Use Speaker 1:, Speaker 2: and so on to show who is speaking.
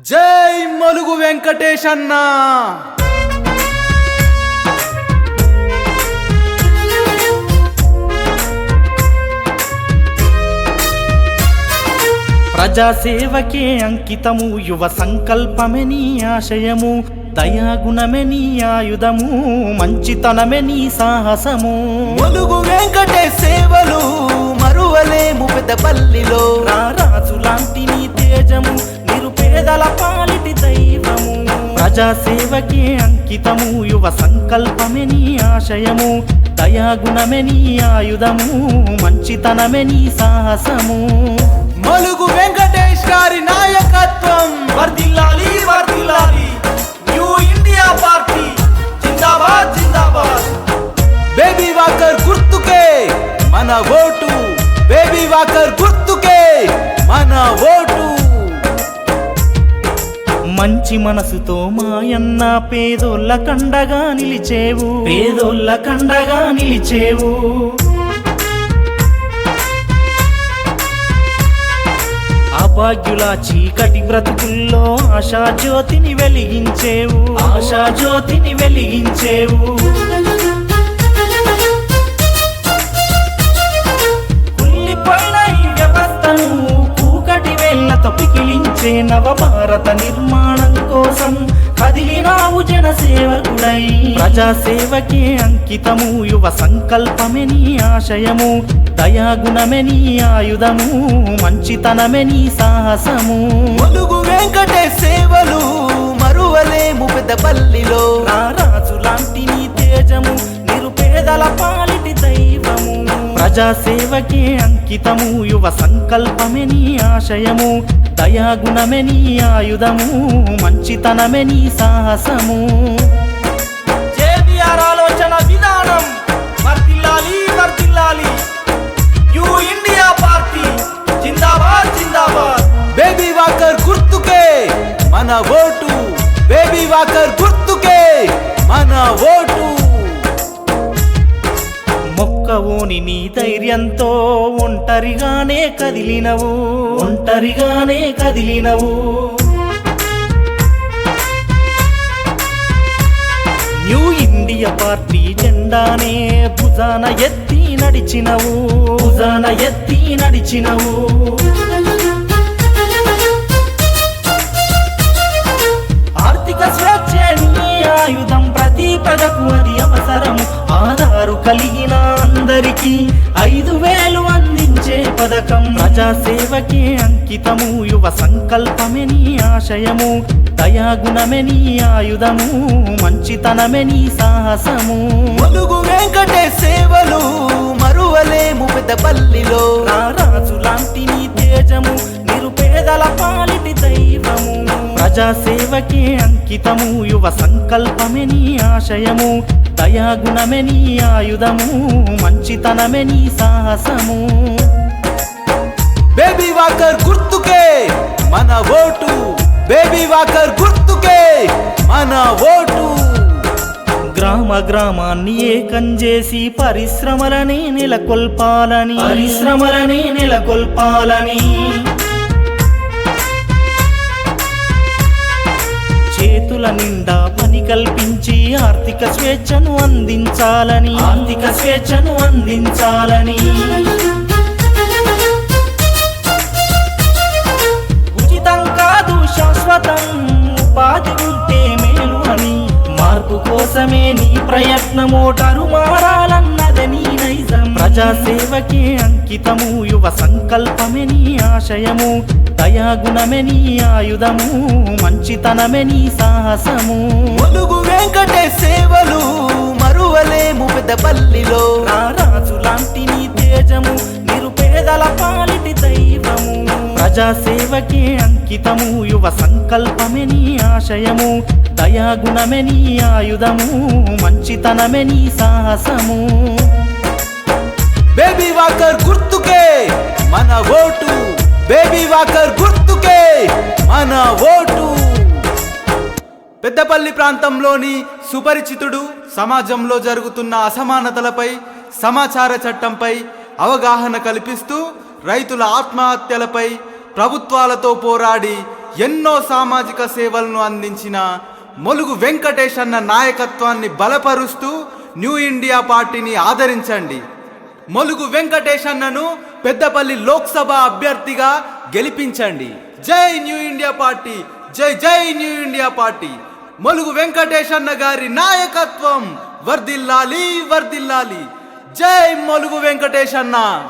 Speaker 1: జై మలుగు వెంకటేశన్న.
Speaker 2: ప్రజాసేవకే అంకితము, యువ సంకల్పమే నీ ఆశయము, దయాగుణమే నీ ఆయుధము, మంచితనమే నీ సాహసము.
Speaker 1: మలుగు వెంకటేశ సేవలు మరువలేము పెద్దపల్లిలో,
Speaker 2: రారాజు లాంటి నీ తేజము, నిరుపేదల పాలిటి దైవము. ప్రజాసేవకే అంకితము, యువ సంకల్పమే నీ ఆశయము, దయాగుణమే నీ ఆయుధము, మంచితనమే నీ సాహసము.
Speaker 1: మలుగు వెంకటేష్ గారి నాయకత్వం
Speaker 2: వర్ధిల్లాలి వర్ధిల్లాలి, న్యూ ఇండియా పార్టీ జిందాబాద్ జిందాబాద్.
Speaker 1: బేబీ వాకర్ గుర్తుకే మన ఓటు, బేబీ వాకర్ గుర్తుకే మన ఓటు.
Speaker 2: మంచి మనసుతో మాయన్న పేదోళ్ళ కండగా నిలిచేవు, పేదోళ్ళ కండగా నిలిచేవు. అభాగ్యుల చీకటి బ్రతుకుల్లో ఆశాజ్యోతిని వెలిగించేవు, ఆశాజ్యోతిని వెలిగించేవు. కుళ్ళిపోయిన ఈ వ్యవస్థను కూకటి వేళ్లతో పికిలించే నవభారత నిర్మాణం కోసం కదిలినావు జనసేవకుడై. ప్రజాసేవకే అంకితము, యువ సంకల్పమే నీ ఆశయము, దయాగుణమే నీ ఆయుధము, మంచితనమే నీ సాహసము.
Speaker 1: మలుగు వెంకటేశ సేవలు మరువలేము పెద్దపల్లిలో,
Speaker 2: రారాజు లాంటి నీ తేజము, నిరుపేదల పాలిటి దైవము. ప్రజాసేవకే అంకితము, యువ సంకల్పమే నీ ఆశయము, దయాగుణమే నీ ఆయుధము, మంచితనమే నీ సాహసము. జేబీఆర్ ఆలోచన విధానం వర్ధిల్లాలి వర్ధిల్లాలి, న్యూ ఇండియా పార్టీ జిందాబాద్ జిందాబాద్.
Speaker 1: బేబీ వాకర్ గుర్తుకే మన ఓటు, బేబీ వాకర్ గుర్తుకే మన ఓటు.
Speaker 2: మొక్కవోని నీ ధైర్యంతో ఒంటరిగానే కదిలినవు, ఒంటరిగానే కదిలినవు. న్యూ ఇండియా పార్టీ జెండానే భుజాన ఎత్తి నడిచినవు, భుజాన ఎత్తి నడిచినవు. ఆర్థిక స్వేచ్ఛ నీ ఆయుధం, ప్రతి ప్రజకు అది అవసరం. ఆధారు కలిగిన అందరికీ 5,000 అందించే పథకం. ప్రజాసేవకే అంకితము, యువ సంకల్పమే నీ ఆశయము, దయాగుణమే నీ ఆయుధము, మంచితనమే నీ సాహసము.
Speaker 1: మలుగు వెంకటేశ సేవలు మరువలేము పెద్దపల్లిలో,
Speaker 2: రారాజు లాంటి నీ తేజము, నిరుపేదల పాలిటి దైవము. ప్రజాసేవకే అంకితము, యువ సంకల్పమే నీ ఆశయము, దయాగుణమే నీ ఆయుధము, మంచితనమే నీ సాహసము.
Speaker 1: బేబీ వాకర్ గుర్తుకే మన ఓటు, బేబీ వాకర్ గుర్తుకే మన ఓటు.
Speaker 2: గ్రామ గ్రామాన్ని ఏకం చేసి పరిశ్రమలని నెలకొల్పాలని, పరిశ్రమలని నెలకొల్పాలని. చేతుల నిండా పని కల్పించి ఆర్థిక స్వేచ్ఛను అందించాలని, ఆర్థిక స్వేచ్ఛను అందించాలని. ఉచితం కాదు శాశ్వతం, ఉపాధి ఉంటే మేలు అని, మార్పు కోసమే నీ ప్రయత్నమో మారాలన్నదే నీ నైజం. ప్రజాసేవకే అంకితము, యువ సంకల్పమే నీ ఆశయము, దయాగుణమే నీ ఆయుధము, మంచితనమే నీ సాహసము.
Speaker 1: మలుగు వెంకటేశ సేవలు మరువలేము పెద్దపల్లిలో,
Speaker 2: రారాజు లాంటి నీ తేజము, నిరుపేదల పాలిటి దైవము. ప్రజాసేవకే అంకితము, యువ సంకల్పమే నీ ఆశయము, దయాగుణమే నీ ఆయుధము, మంచితనమే నీ సాహసము.
Speaker 1: బేబీ వాకర్ గుర్తుకే మన ఓటు, బేబీ వాకర్ గుర్తుకే మన ఓటు. పెద్దపల్లి ప్రాంతంలోని సుపరిచితుడు సమాజంలో జరుగుతున్న అసమానతలపై, సమాచార చట్టంపై అవగాహన కల్పిస్తూ రైతుల ఆత్మహత్యలపై ప్రభుత్వాలతో పోరాడి ఎన్నో సామాజిక సేవలను అందించిన మొలుగు వెంకటేష్ అన్న నాయకత్వాన్ని బలపరుస్తూ న్యూ ఇండియా పార్టీని ఆదరించండి. మొలుగు వెంకటేష్ అన్నను పెద్దపల్లి లోక్సభ అభ్యర్థిగా గెలిపించండి. జై న్యూ ఇండియా పార్టీ, జై జై new India party. Mulugu Venkatesh అన్న గారి నాయకత్వం వర్ధిల్లాలి, వర్ధిల్లాలి. జై మొలుగు వెంకటేష్ అన్న.